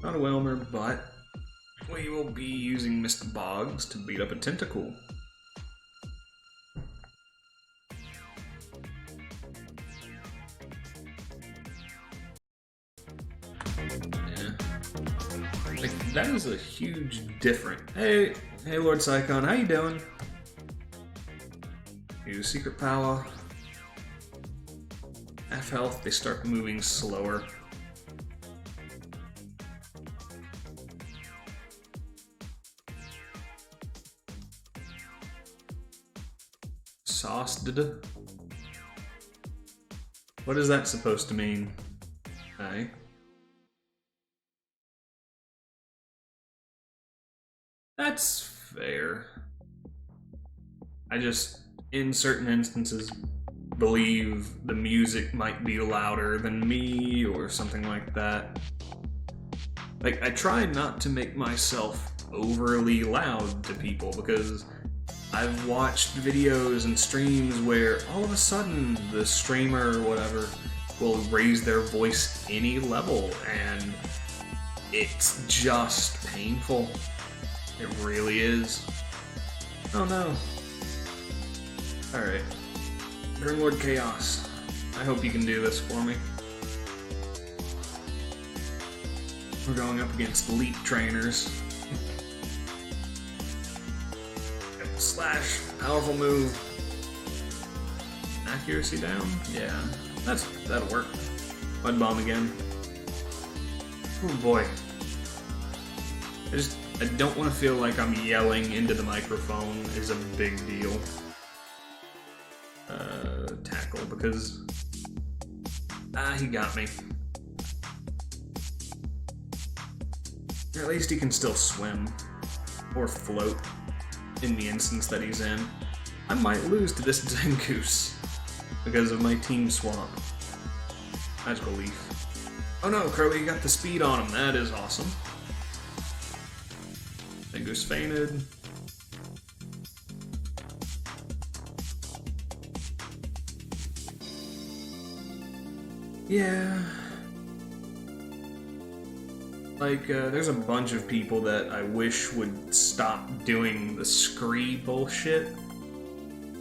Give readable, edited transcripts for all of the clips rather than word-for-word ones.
Not a Whelmer, but we will be using Mr. Boggs to beat up a Tentacool. Yeah. Like, that is a huge difference. Hey, Lord Psychon, how you doing? Use Secret Power. Half health, they start moving slower. Sauced. What is that supposed to mean? Okay. That's fair. I just, in certain instances, believe the music might be louder than me or something like that. Like, I try not to make myself overly loud to people because I've watched videos and streams where all of a sudden the streamer or whatever will raise their voice any level and it's just painful. It really is. Oh no. Alright. Grimlord Chaos. I hope you can do this for me. We're going up against elite trainers. Slash, powerful move. Accuracy down? Yeah, that'll work. Mud Bomb again. Oh boy. I don't want to feel like I'm yelling into the microphone is a big deal. Tackle, because he got me. Or at least he can still swim or float in the instance that he's in. I might lose to this Zangoose because of my team swap. Magical Leaf. Oh no, Curly, you got the speed on him. That is awesome. Zangoose fainted. Yeah. Like, there's a bunch of people that I wish would stop doing the scree bullshit.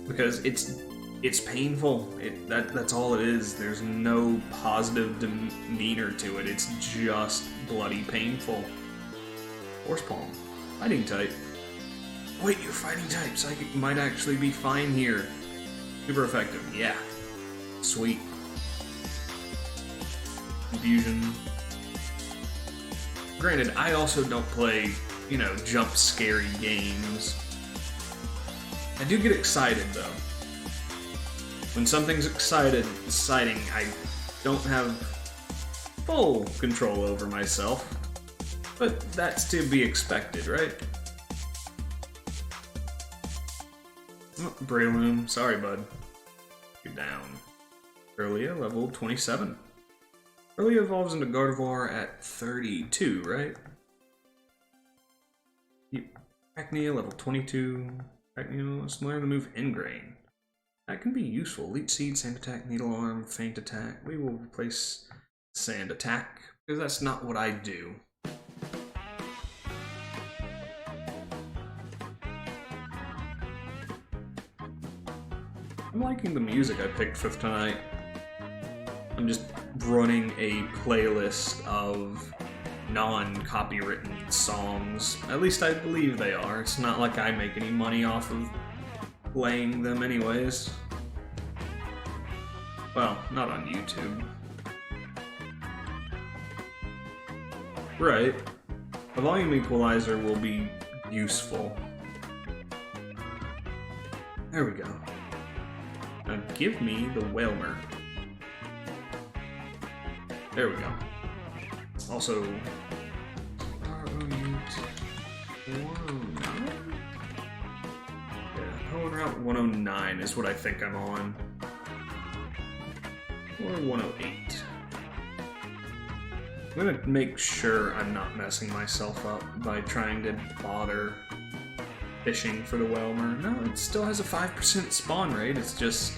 Because it's painful. That's all it is. There's no positive demeanor to it. It's just bloody painful. Force Palm. Fighting type. Wait, you're fighting type. Psychic might actually be fine here. Super effective. Yeah. Sweet. Confusion. Granted, I also don't play, you know, jump scary games. I do get excited, though. When something's exciting, I don't have full control over myself. But that's to be expected, right? Oh, Breloom, sorry, bud. You're down. Earlier, level 27. Early evolves into Gardevoir at 32, right? Acnea, level 22. Acnea, let's learn the move Ingrain. That can be useful. Leech Seed, Sand Attack, Needle Arm, Faint Attack. We will replace Sand Attack, because that's not what I do. I'm liking the music I picked for tonight. I'm just running a playlist of non-copywritten songs. At least I believe they are. It's not like I make any money off of playing them anyways. Well, not on YouTube. Right. A volume equalizer will be useful. There we go. Now give me the Whelmer. There we go. Also, Route 109 is what I think I'm on. Or 108. I'm gonna make sure I'm not messing myself up by trying to bother fishing for the Whelmer. No, it still has a 5% spawn rate, it's just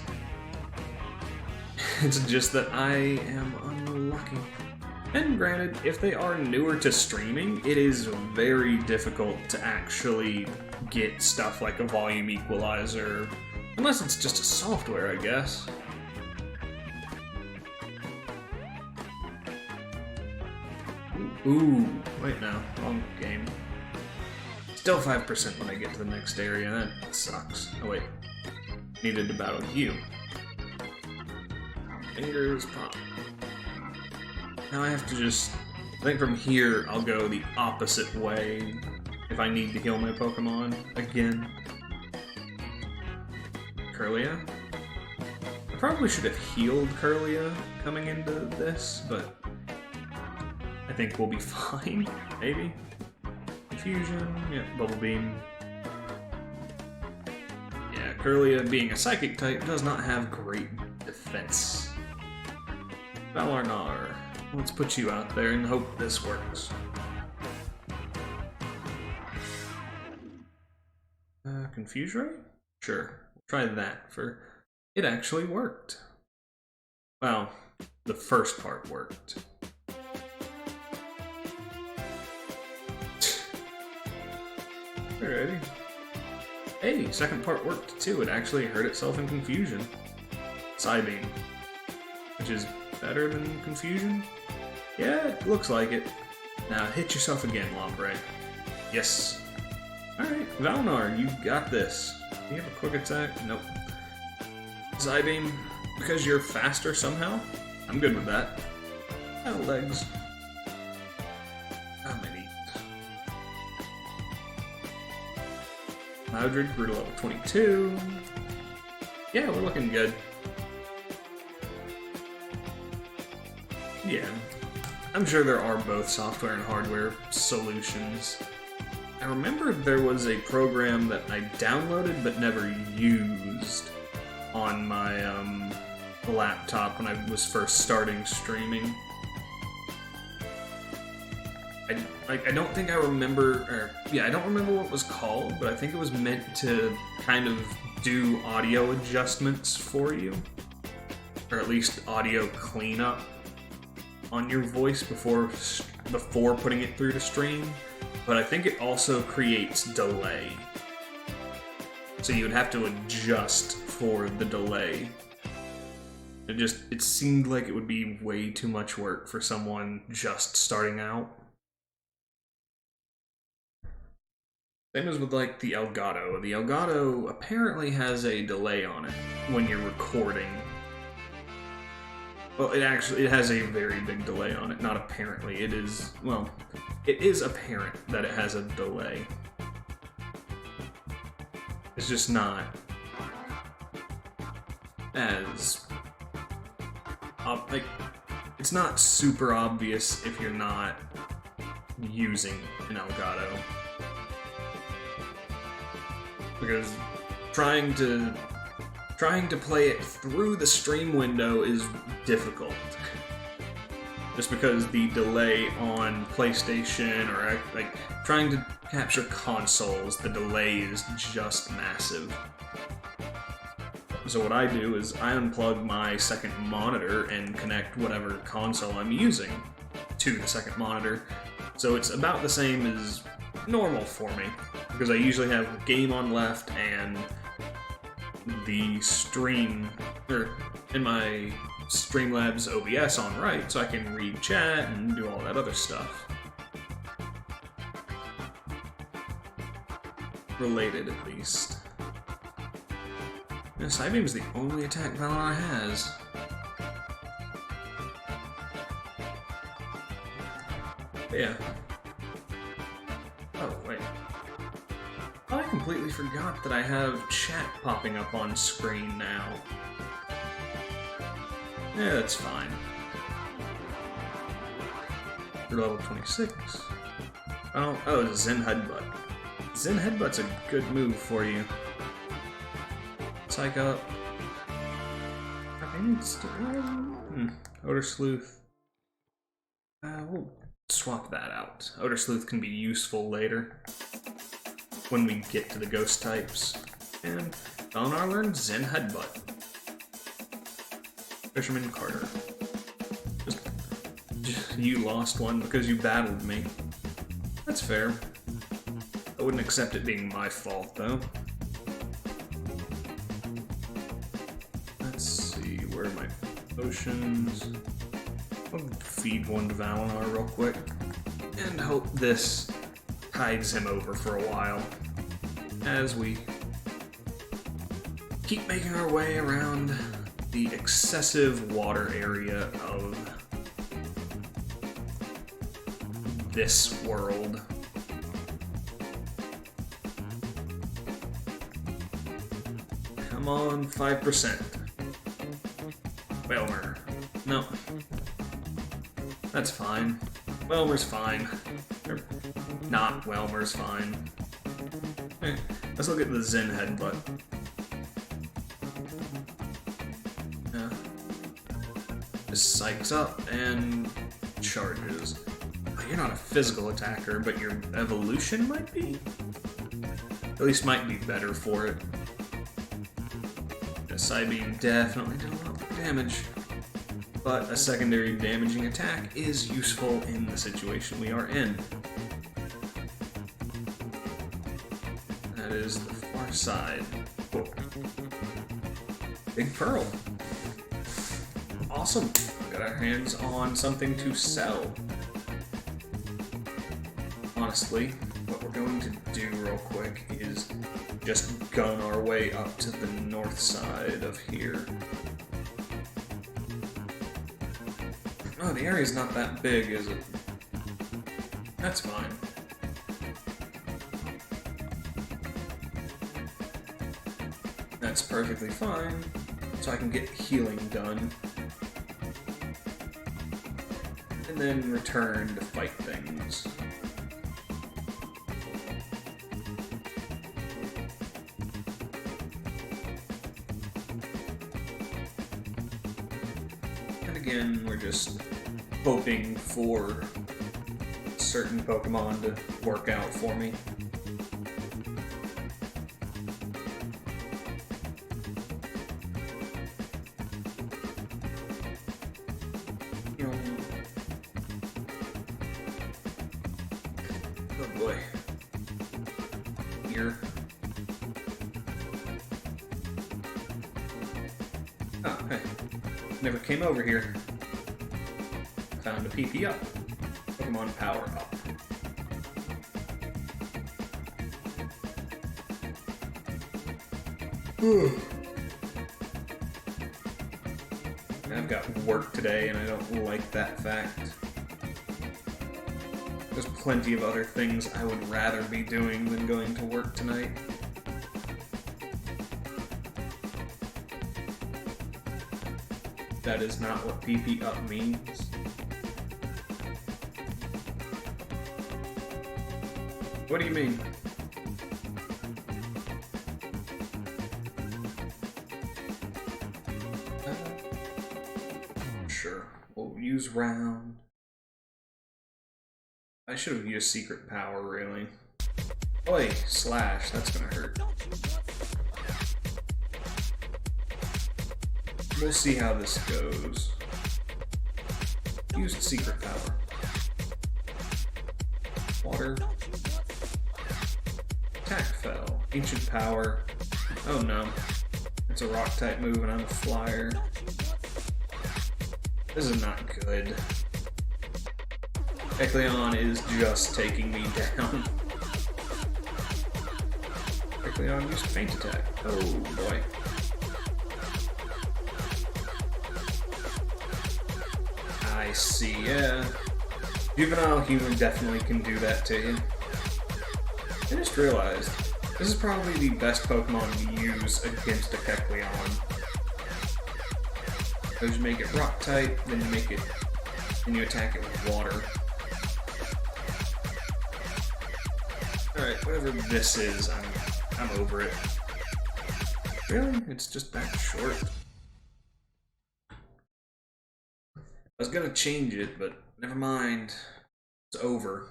that I am unlucky. And granted, if they are newer to streaming, it is very difficult to actually get stuff like a volume equalizer, unless it's just a software, I guess. Ooh, wait, no, wrong game. Still 5% when I get to the next area, that sucks. Oh wait, needed to battle you. Fingers pop. Now I have to just, I think from here I'll go the opposite way if I need to heal my Pokemon again. Curlia? I probably should have healed Curlia coming into this, but I think we'll be fine, maybe? Confusion, yeah, Bubble Beam. Yeah, Curlia being a Psychic type does not have great defense. Valarnar. Let's put you out there and hope this works. Confuse Ray? Sure, we'll try that for... It actually worked. Well, the first part worked. Alrighty. Hey, second part worked too. It actually hurt itself in Confusion. Psybeam. Which is better than Confusion? Yeah, it looks like it. Now hit yourself again, Lombre. Yes. Alright, Valnar, you got this. Do you have a quick attack? Nope. Psybeam, because you're faster somehow? I'm good with that. Oh, legs. How many? Loudred grew to level 22. Yeah, we're looking good. Yeah. I'm sure there are both software and hardware solutions. I remember there was a program that I downloaded but never used on my laptop when I was first starting streaming. I don't think I remember, I don't remember what it was called, but I think it was meant to kind of do audio adjustments for you, or at least audio cleanup on your voice before putting it through the stream. But I think it also creates delay, so you would have to adjust for the delay. It seemed like it would be way too much work for someone just starting out. Same as with like the Elgato. The Elgato apparently has a delay on it when you're recording. Well, it has a very big delay on it. Not apparently, it is, well, it is apparent that it has a delay. It's just not as, like, it's not super obvious if you're not using an Elgato. Because trying to play it through the stream window is difficult. Just because the delay on PlayStation or like trying to capture consoles, the delay is just massive. So what I do is I unplug my second monitor and connect whatever console I'm using to the second monitor. So it's about the same as normal for me, because I usually have game on left and the stream, or in my Streamlabs OBS on right, so I can read chat and do all that other stuff. Related, at least. Yeah, Psybeam's the only attack Valar has. But yeah. Oh, wait. I completely forgot that I have chat popping up on screen now. Yeah, that's fine. You're level 26. Oh, Zen Headbutt. Zen Headbutt's a good move for you. Psych up. I need Odor Sleuth. We'll swap that out. Odor Sleuth can be useful later, when we get to the ghost types. And Valar learned Zen Headbutt. Fisherman Carter. Just You lost one because you battled me. That's fair. I wouldn't accept it being my fault, though. Let's see, where are my potions? I'll feed one to Valinor real quick, and hope this tides him over for a while, as we keep making our way around the excessive water area of this world. Come on, 5%. Whalmer. No. That's fine. Whalmer's fine. Or not Whalmer's fine. Okay, let's look at the Zen headbutt. Yeah. Just psychs up and charges. Oh, you're not a physical attacker, but your evolution might be? At least might be better for it. A Psybeam definitely did a lot of damage, but a secondary damaging attack is useful in the situation we are in. That is the far side. Whoa. Big Pearl. Awesome. Got our hands on something to sell. Honestly, what we're going to do real quick is just gun our way up to the north side of here. Oh, the area's not that big, is it? That's fine. That's perfectly fine, so I can get healing done. And then return to fight things. Again, we're just hoping for certain Pokemon to work out for me. Oh boy. Here. Oh, hey. Never came over here. Found a PP up. Pokemon power up. I've got work today and I don't like that fact. There's plenty of other things I would rather be doing than going to work tonight. That is not what PP up means. What do you mean? Sure, we'll use round. I should have used secret power, really. Oi, slash, that's gonna hurt. We'll see how this goes. Used secret power. Water. Attack fell. Ancient power. Oh no. It's a rock type move and I'm a flyer. This is not good. Ekleon is just taking me down. Ekleon used feint attack. Oh boy. I see, yeah. Juvenile human definitely can do that to you. I just realized, this is probably the best Pokemon to use against a Kecleon. Because you make it rock type, then you attack it with water. Alright, whatever this is, I'm over it. Really? It's just that short? I was gonna change it, but never mind. It's over.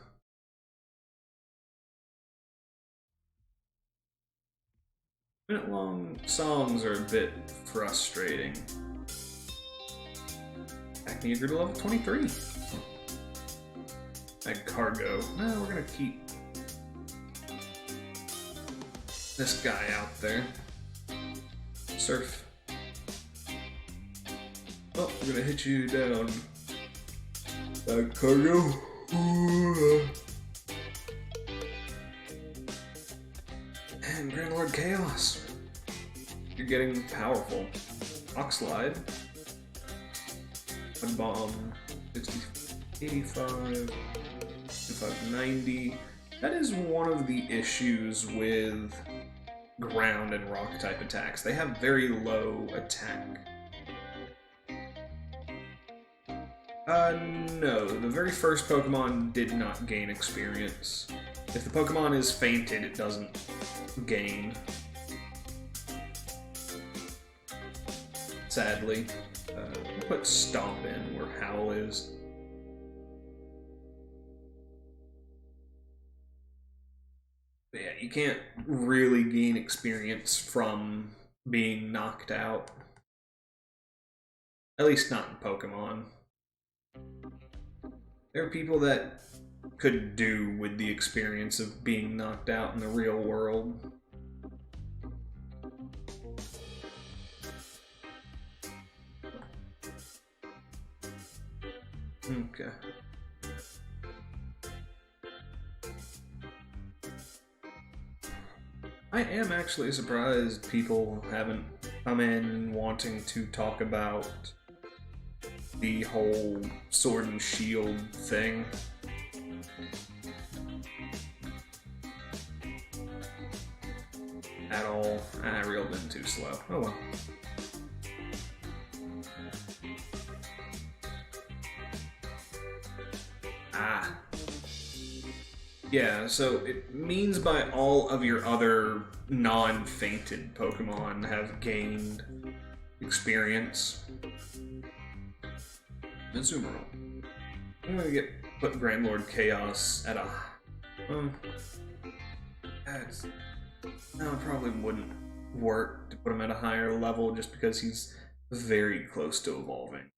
Minute-long songs are a bit frustrating. Acting eager to level 23. Ag cargo. No, we're gonna keep this guy out there. Surf. Oh, we're gonna hit you down. Ag cargo. And Grand Lord Chaos. You're getting powerful. Oxlide. Mud Bomb. 60, 85. 90. That is one of the issues with ground and rock type attacks. They have very low attack. No. The very first Pokemon did not gain experience. If the Pokemon is fainted, it doesn't gain. Sadly. We'll put Stomp in where Howl is. But yeah, you can't really gain experience from being knocked out. At least not in Pokemon. There are people that could do with the experience of being knocked out in the real world. Okay. I am actually surprised people haven't come in wanting to talk about the whole Sword and Shield thing. At all. I reeled in too slow. Oh well. Ah. Yeah, so it means by all of your other non-fainted Pokemon have gained experience. Azumarill. I'm gonna put Grand Lord Chaos at a... no, it probably wouldn't work to put him at a higher level just because he's very close to evolving.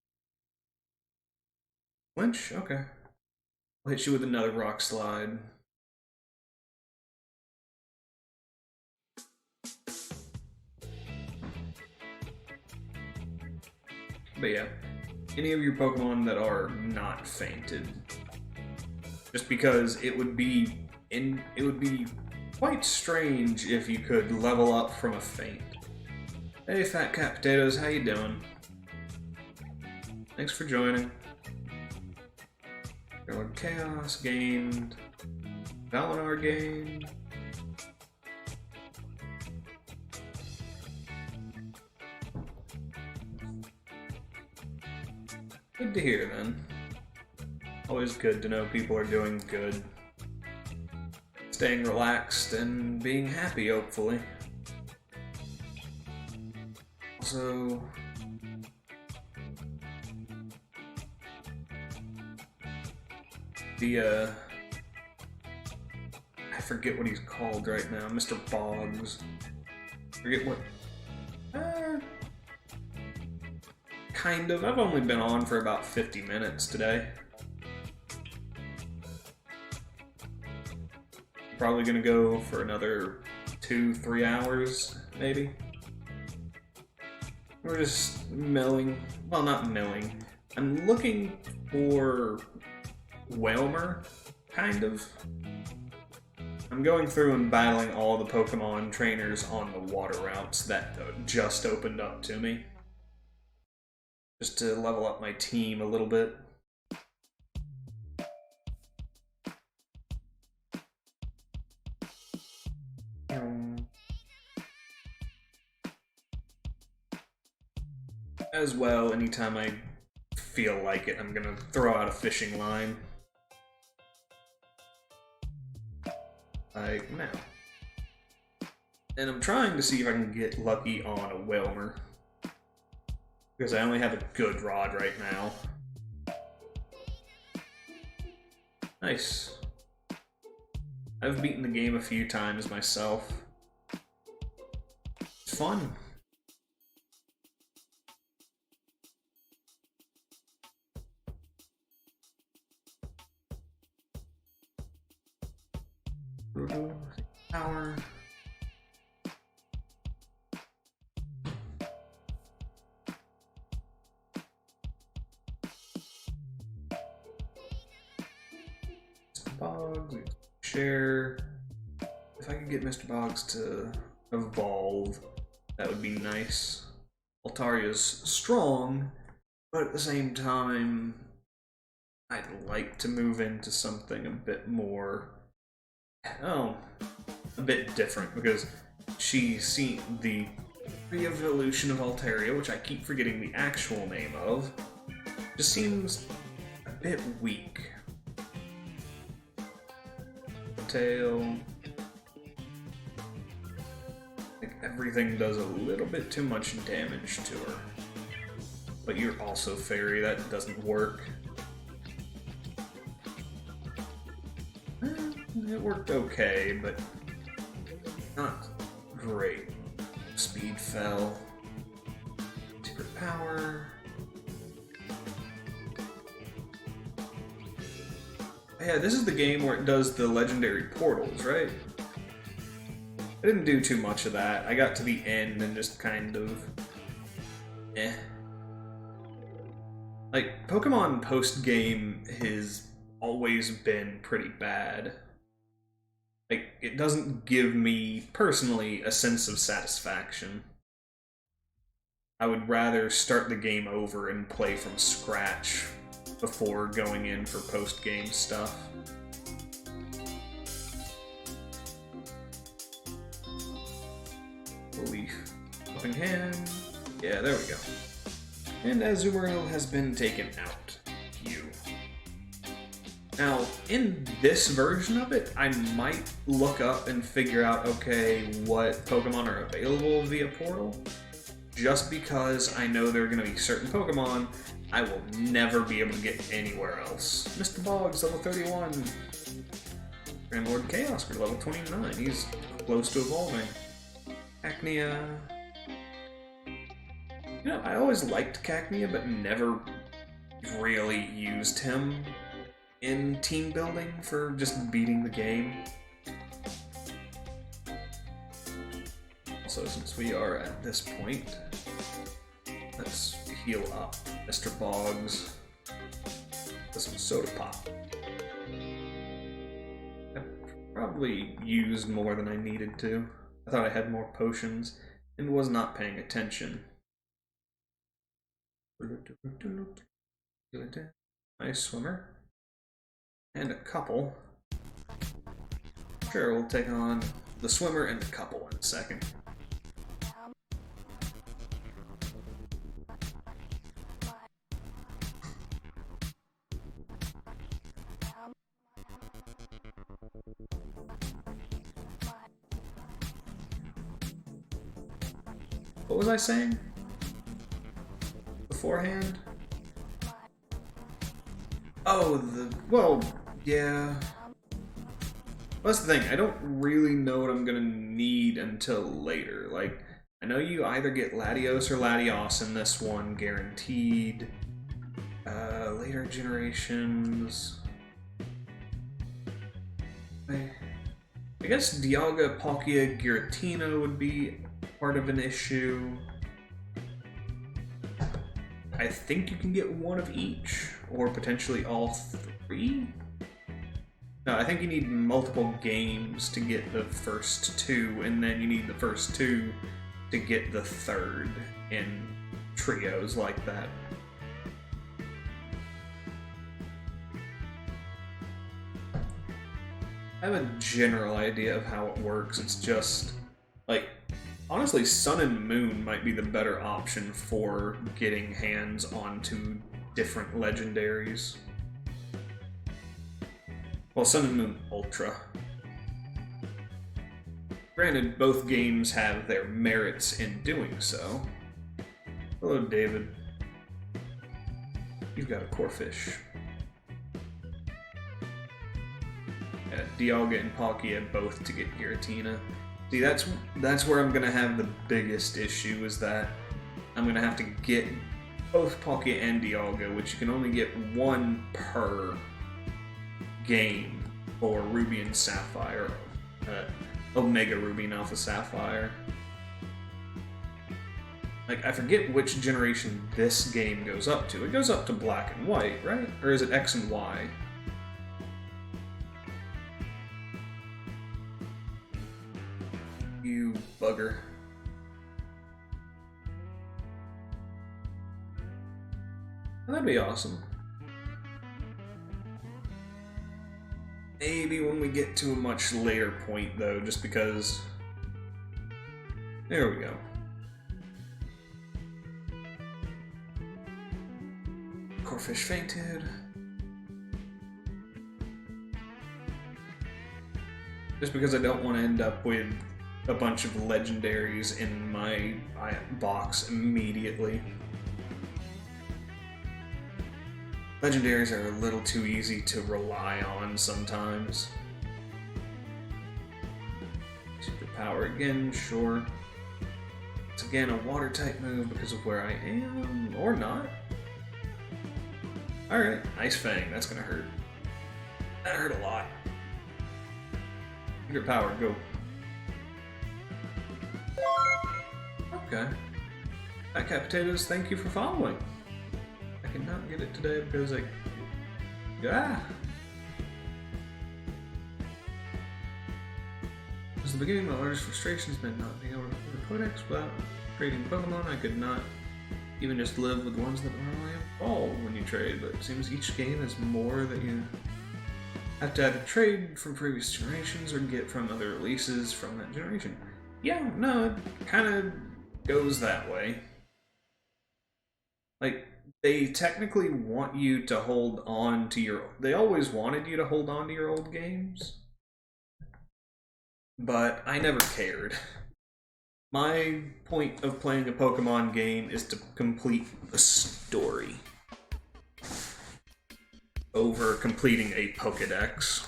Flinch? Okay. I'll hit you with another Rock Slide. But yeah, any of your Pokemon that are not fainted, just because it would be quite strange if you could level up from a faint. Hey, Fat Cat Potatoes, how you doing? Thanks for joining. Lord Chaos gained. Valinor gained. Good to hear, then. Always good to know people are doing good. Staying relaxed and being happy, hopefully. Also... I forget what he's called right now. Mr. Boggs. Forget what... kind of. I've only been on for about 50 minutes today. Probably gonna go for another 2-3 hours, maybe. We're just milling. Well, not milling. I'm looking for Whalmer, kind of. I'm going through and battling all the Pokemon trainers on the water routes that just opened up to me. Just to level up my team a little bit. As well, anytime I feel like it, I'm gonna throw out a fishing line. Like now. And I'm trying to see if I can get lucky on a Whalmer. Because I only have a good rod right now. Nice. I've beaten the game a few times myself. It's fun. Power. Boggs, share. If I could get Mr. Boggs to evolve, that would be nice. Altaria's strong, but at the same time, I'd like to move into something a bit more, a bit different, because she's seen the re-evolution of Altaria, which I keep forgetting the actual name of, just seems a bit weak. Tail. Like everything does a little bit too much damage to her. But you're also fairy, that doesn't work. It worked okay, but not great. Speed fell. Secret power. Yeah, this is the game where it does the legendary portals, right? I didn't do too much of that. I got to the end and just kind of... Like, Pokemon post-game has always been pretty bad. Like, it doesn't give me, personally, a sense of satisfaction. I would rather start the game over and play from scratch before going in for post-game stuff. Leaf. Helping hand. Yeah, there we go. And Azumarill has been taken out. You. Now, in this version of it, I might look up and figure out, okay, what Pokemon are available via Portal. Just because I know there are going to be certain Pokemon I will never be able to get anywhere else. Mr. Boggs, level 31. Grand Lord Chaos, we're level 29. He's close to evolving. Cacnea. You know, I always liked Cacnea, but never really used him in team building for just beating the game. Also, since we are at this point, let's heal up Mr. Boggs with some soda pop. I probably used more than I needed to. I thought I had more potions and was not paying attention. Nice swimmer. And a couple. Sure, we'll take on the swimmer and the couple in a second. What was I saying beforehand? Oh, well, yeah. That's the thing, I don't really know what I'm gonna need until later. Like, I know you either get Latios or Latios in this one, guaranteed. Later generations. I guess Dialga, Palkia, Giratina would be part of an issue. I think you can get one of each, or potentially all three? No, I think you need multiple games to get the first two, and then you need the first two to get the third in trios like that. I have a general idea of how it works. It's just, like, honestly, Sun and Moon might be the better option for getting hands onto different legendaries. Well, Sun and Moon Ultra. Granted, both games have their merits in doing so. Hello, David. You've got a Corphish. Dialga and Palkia both to get Giratina. See, that's where I'm gonna have the biggest issue, is that I'm gonna have to get both Palkia and Dialga, which you can only get one per game for Ruby and Sapphire. Omega Ruby and Alpha Sapphire. Like, I forget which generation this game goes up to. It goes up to black and white, right? Or is it X and Y? You bugger. That'd be awesome. Maybe when we get to a much later point, though, just because... There we go. Corefish fainted. Just because I don't want to end up with a bunch of legendaries in my box immediately. Legendaries are a little too easy to rely on sometimes. Superpower again, sure. It's again a water type move because of where I am, or not. Alright, Ice Fang, that's gonna hurt. That hurt a lot. Your power, go. Okay. Fat Cat Potatoes, thank you for following. I cannot get it today because I... Ah! Since the beginning, my largest frustration has been not being able to play the Codex without trading Pokemon. I could not even just live with ones that normally fall when you trade, but it seems each game is more that you have to either trade from previous generations or get from other releases from that generation. Yeah, no, it kind of goes that way. Like, they technically want you to hold on to your... They always wanted you to hold on to your old games. But I never cared. My point of playing a Pokemon game is to complete the story over completing a Pokedex.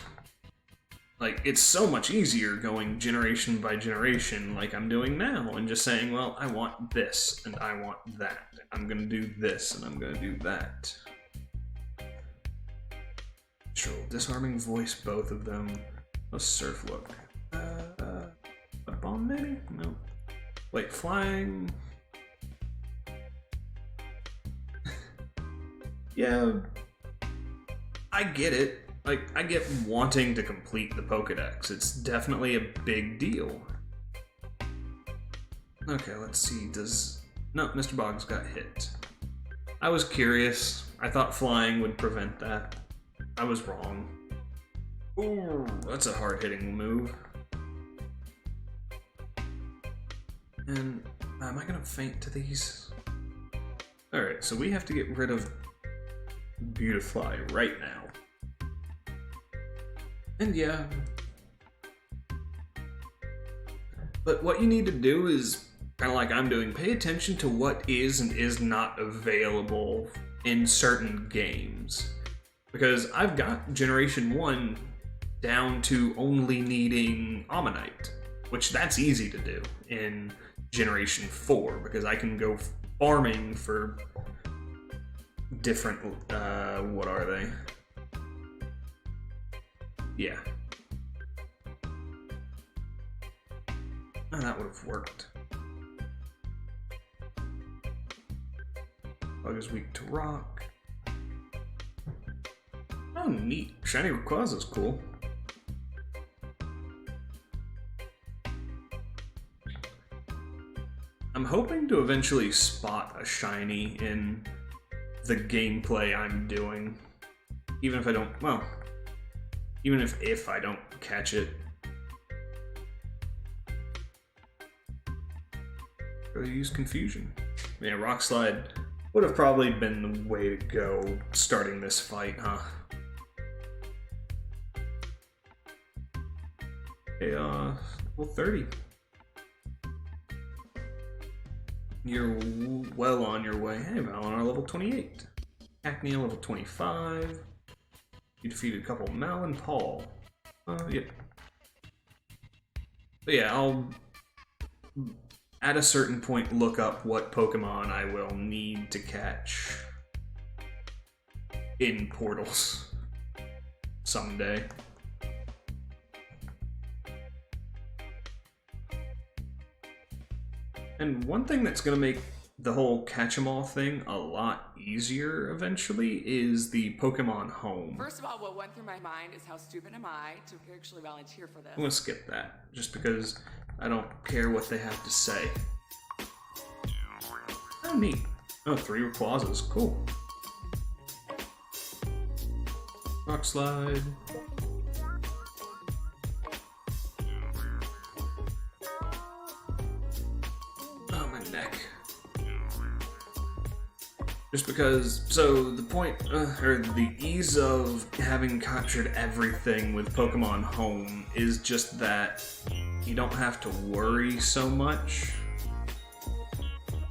Like, it's so much easier going generation by generation like I'm doing now and just saying, well, I want this and I want that. I'm gonna do this and I'm gonna do that. Sure, disarming voice, both of them. A surf look. A bomb maybe? No. Wait, flying. Yeah, I get it. Like, I get wanting to complete the Pokedex. It's definitely a big deal. Okay, let's see, does... No, Mr. Boggs got hit. I was curious. I thought flying would prevent that. I was wrong. Ooh, that's a hard-hitting move. And am I gonna faint to these? Alright, so we have to get rid of Beautifly right now. And yeah. But what you need to do is, kind of like I'm doing, pay attention to what is and is not available in certain games. Because I've got Generation 1 down to only needing Ammonite, which that's easy to do in Generation 4, because I can go farming for different, what are they? Yeah. Oh, that would have worked. Bug is weak to rock. Oh, neat. Shiny Rayquaza's cool. I'm hoping to eventually spot a shiny in the gameplay I'm doing. Even if I don't, well, even if I don't catch it. Go use Confusion. Yeah, Rock Slide would have probably been the way to go starting this fight, huh? Okay, level 30. You're well on your way. Hey, Valinor, level 28. Acne, level 25. You defeated a couple Mal and Paul. Yep. But yeah, I'll at a certain point look up what Pokemon I will need to catch in portals someday. And one thing that's going to make the whole catch-em-all thing a lot easier eventually is the Pokemon Home. First of all, what went through my mind is how stupid am I to actually volunteer for this? I'm going to skip that, just because I don't care what they have to say. Oh, neat. Oh, 3 Rayquazas. Cool. Rock Slide. Oh, my neck. Just because, so the point, or the ease of having captured everything with Pokemon Home is just that you don't have to worry so much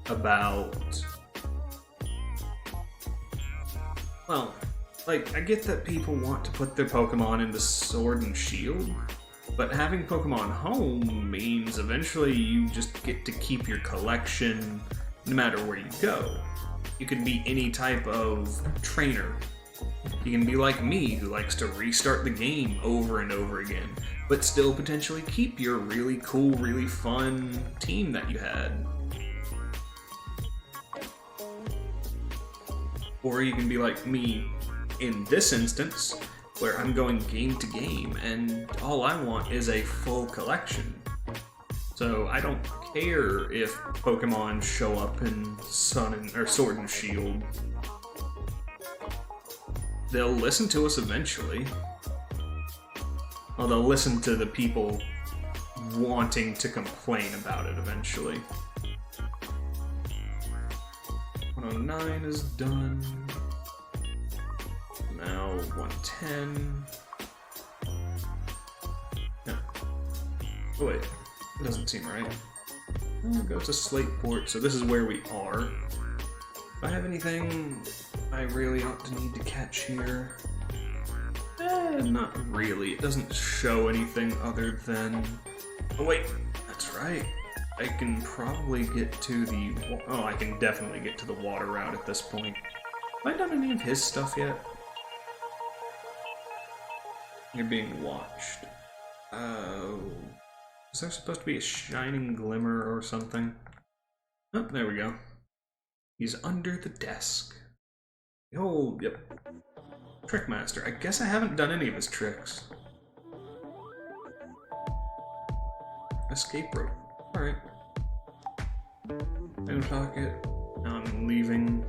about, well, like, I get that people want to put their Pokemon into Sword and Shield, but having Pokemon Home means eventually you just get to keep your collection no matter where you go. You can be any type of trainer. You can be like me, who likes to restart the game over and over again, but still potentially keep your really cool, really fun team that you had. Or you can be like me in this instance, where I'm going game to game, and all I want is a full collection. So I don't care if Pokemon show up in Sword and Shield. They'll listen to us eventually. Well, they'll listen to the people wanting to complain about it eventually. 109 is done. Now 110. No. Oh wait. It doesn't seem right. I'll go to Slateport, so this is where we are. Do I have anything I really ought to need to catch here? Not really. It doesn't show anything other than... Oh wait, that's right. I can probably get to the... Oh, I can definitely get to the water route at this point. Have I done any of his stuff yet? You're being watched. Oh... Is there supposed to be a shining glimmer or something? Oh, there we go. He's under the desk. Oh, yep. Trickmaster. I guess I haven't done any of his tricks. Escape rope. Alright. In pocket. Now I'm leaving.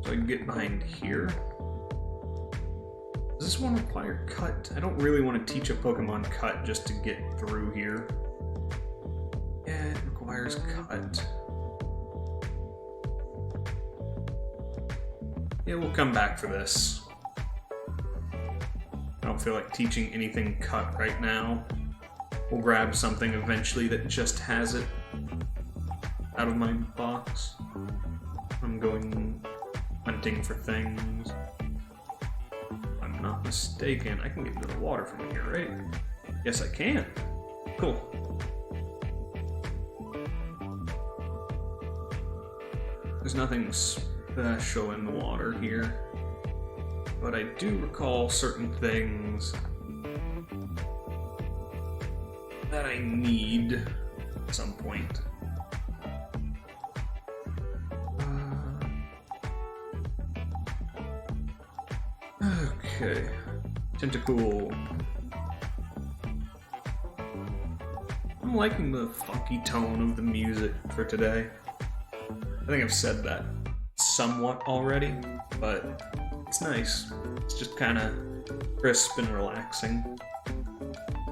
So I can get behind here. Does this one require cut? I don't really want to teach a Pokemon cut just to get through here. Yeah, it requires cut. Yeah, we'll come back for this. I don't feel like teaching anything cut right now. We'll grab something eventually that just has it out of my box. I'm going hunting for things. Not mistaken, I can get into the water from here, right? Yes, I can. Cool. There's nothing special in the water here, but I do recall certain things that I need at some point. Okay, Tentacool. I'm liking the funky tone of the music for today. I think I've said that somewhat already, but it's nice. It's just kind of crisp and relaxing.